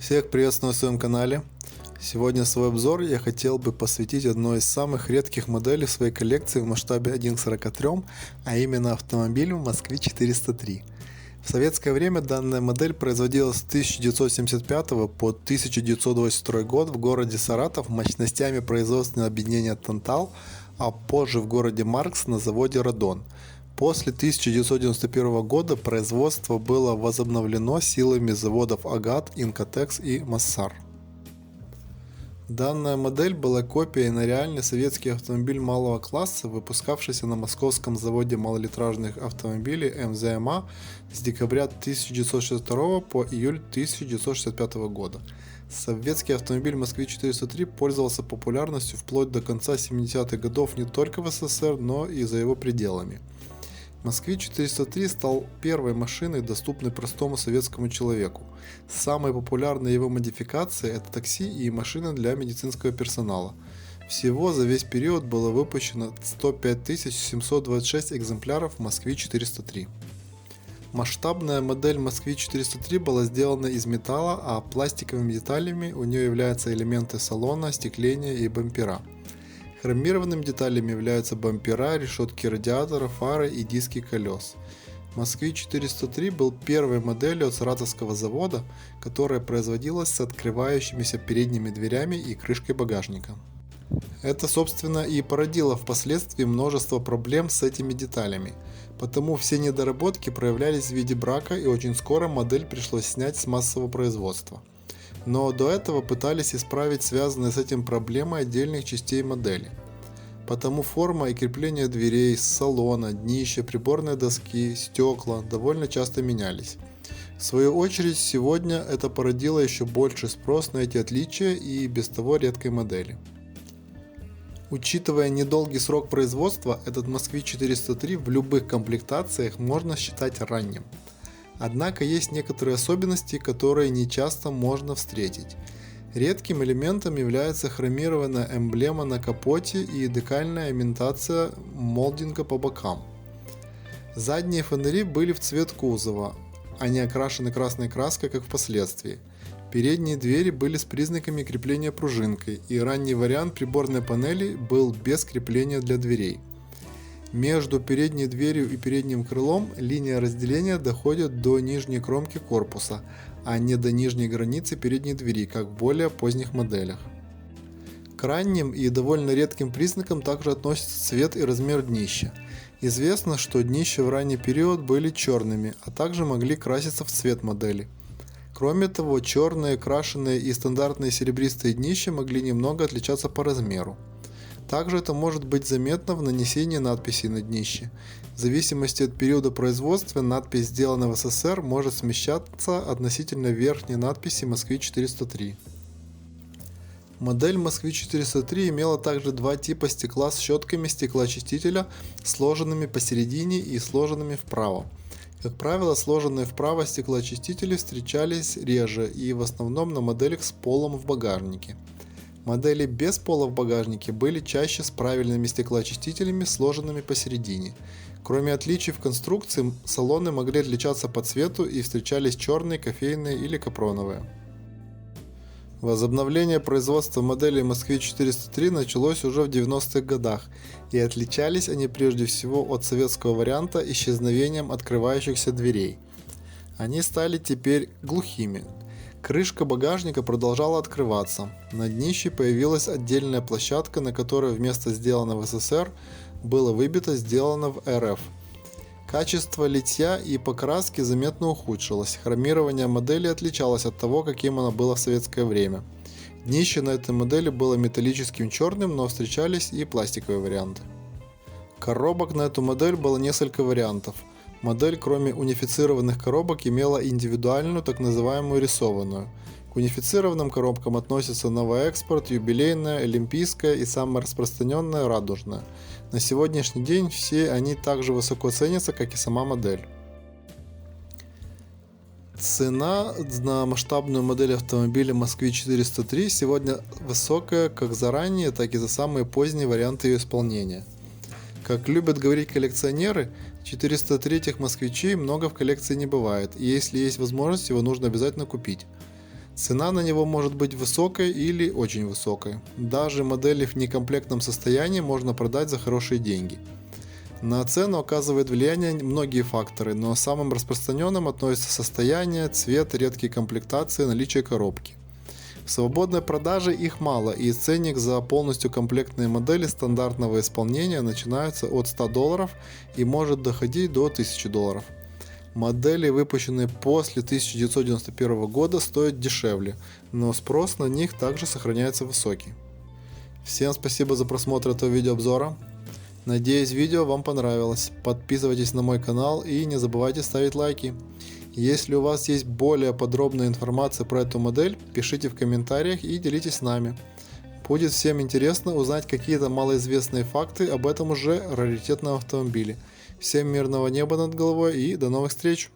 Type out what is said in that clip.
Всех приветствую на своем канале. Сегодня свой обзор я хотел бы посвятить одной из самых редких моделей в своей коллекции в масштабе 1 к 43, а именно автомобилю Москвич-403. В советское время данная модель производилась с 1975 по 1982 год в городе Саратов мощностями производственного объединения «Тантал», а позже в городе Маркс на заводе «Радон». После 1991 года производство было возобновлено силами заводов «Агат», «Инкотекс» и «Массар». Данная модель была копией на реальный советский автомобиль малого класса, выпускавшийся на московском заводе малолитражных автомобилей МЗМА с декабря 1962 по июль 1965 года. Советский автомобиль Москвич-403 пользовался популярностью вплоть до конца 70-х годов не только в СССР, но и за его пределами. Москвич-403 стал первой машиной, доступной простому советскому человеку. Самой популярной его модификацией это такси и машины для медицинского персонала. Всего за весь период было выпущено 105 726 экземпляров Москвич-403. Масштабная модель Москвич-403 была сделана из металла, а пластиковыми деталями у нее являются элементы салона, остекления и бампера. Хромированными деталями являются бампера, решетки радиатора, фары и диски колес. Москвич-403 был первой моделью от саратовского завода, которая производилась с открывающимися передними дверями и крышкой багажника. Это, собственно, и породило впоследствии множество проблем с этими деталями, потому все недоработки проявлялись в виде брака, и очень скоро модель пришлось снять с массового производства. Но до этого пытались исправить связанные с этим проблемы отдельных частей модели. Потому форма и крепление дверей, салона, днища, приборной доски, стекла довольно часто менялись. В свою очередь, сегодня это породило еще больший спрос на эти отличия и без того редкой модели. Учитывая недолгий срок производства, этот Москвич-403 в любых комплектациях можно считать ранним. Однако есть некоторые особенности, которые не часто можно встретить. Редким элементом является хромированная эмблема на капоте и декальная имитация молдинга по бокам. Задние фонари были в цвет кузова, а не окрашены красной краской, как впоследствии. Передние двери были с признаками крепления пружинкой, и ранний вариант приборной панели был без крепления для дверей. Между передней дверью и передним крылом линия разделения доходит до нижней кромки корпуса, а не до нижней границы передней двери, как в более поздних моделях. К ранним и довольно редким признакам также относятся цвет и размер днища. Известно, что днища в ранний период были черными, а также могли краситься в цвет модели. Кроме того, черные, крашеные и стандартные серебристые днища могли немного отличаться по размеру. Также это может быть заметно в нанесении надписей на днище. В зависимости от периода производства надпись «Сделана в СССР» может смещаться относительно верхней надписи «Москвич-403». Модель Москвич-403 имела также два типа стекла с щетками стеклоочистителя, сложенными посередине и сложенными вправо. Как правило, сложенные вправо стеклоочистители встречались реже и в основном на моделях с полом в багажнике. Модели без пола в багажнике были чаще с правильными стеклоочистителями, сложенными посередине. Кроме отличий в конструкции, салоны могли отличаться по цвету и встречались черные, кофейные или капроновые. Возобновление производства моделей Москвич-403 началось уже в 90-х годах, и отличались они прежде всего от советского варианта исчезновением открывающихся дверей. Они стали теперь глухими. Крышка багажника продолжала открываться. На днище появилась отдельная площадка, на которой вместо «Сделано в СССР» было выбито «Сделано в РФ». Качество литья и покраски заметно ухудшилось. Хромирование модели отличалось от того, каким оно было в советское время. Днище на этой модели было металлическим черным, но встречались и пластиковые варианты. Коробок на эту модель было несколько вариантов. Модель, кроме унифицированных коробок, имела индивидуальную, так называемую рисованную. К унифицированным коробкам относятся новоэкспорт, юбилейная, олимпийская и самая распространенная радужная. На сегодняшний день все они также высоко ценятся, как и сама модель. Цена на масштабную модель автомобиля Москвич-403 сегодня высокая как за ранние, так и за самые поздние варианты ее исполнения. Как любят говорить коллекционеры, 403-х москвичей много в коллекции не бывает, и если есть возможность, его нужно обязательно купить. Цена на него может быть высокой или очень высокой. Даже модели в некомплектном состоянии можно продать за хорошие деньги. На цену оказывают влияние многие факторы, но самым распространенным относятся состояние, цвет, редкие комплектации, наличие коробки. В свободной продаже их мало, и ценник за полностью комплектные модели стандартного исполнения начинается от $100 и может доходить до $1000. Модели, выпущенные после 1991 года, стоят дешевле, но спрос на них также сохраняется высокий. Всем спасибо за просмотр этого видеообзора. Надеюсь, видео вам понравилось. Подписывайтесь на мой канал и не забывайте ставить лайки. Если у вас есть более подробная информация про эту модель, пишите в комментариях и делитесь с нами. Будет всем интересно узнать какие-то малоизвестные факты об этом уже раритетном автомобиле. Всем мирного неба над головой и до новых встреч!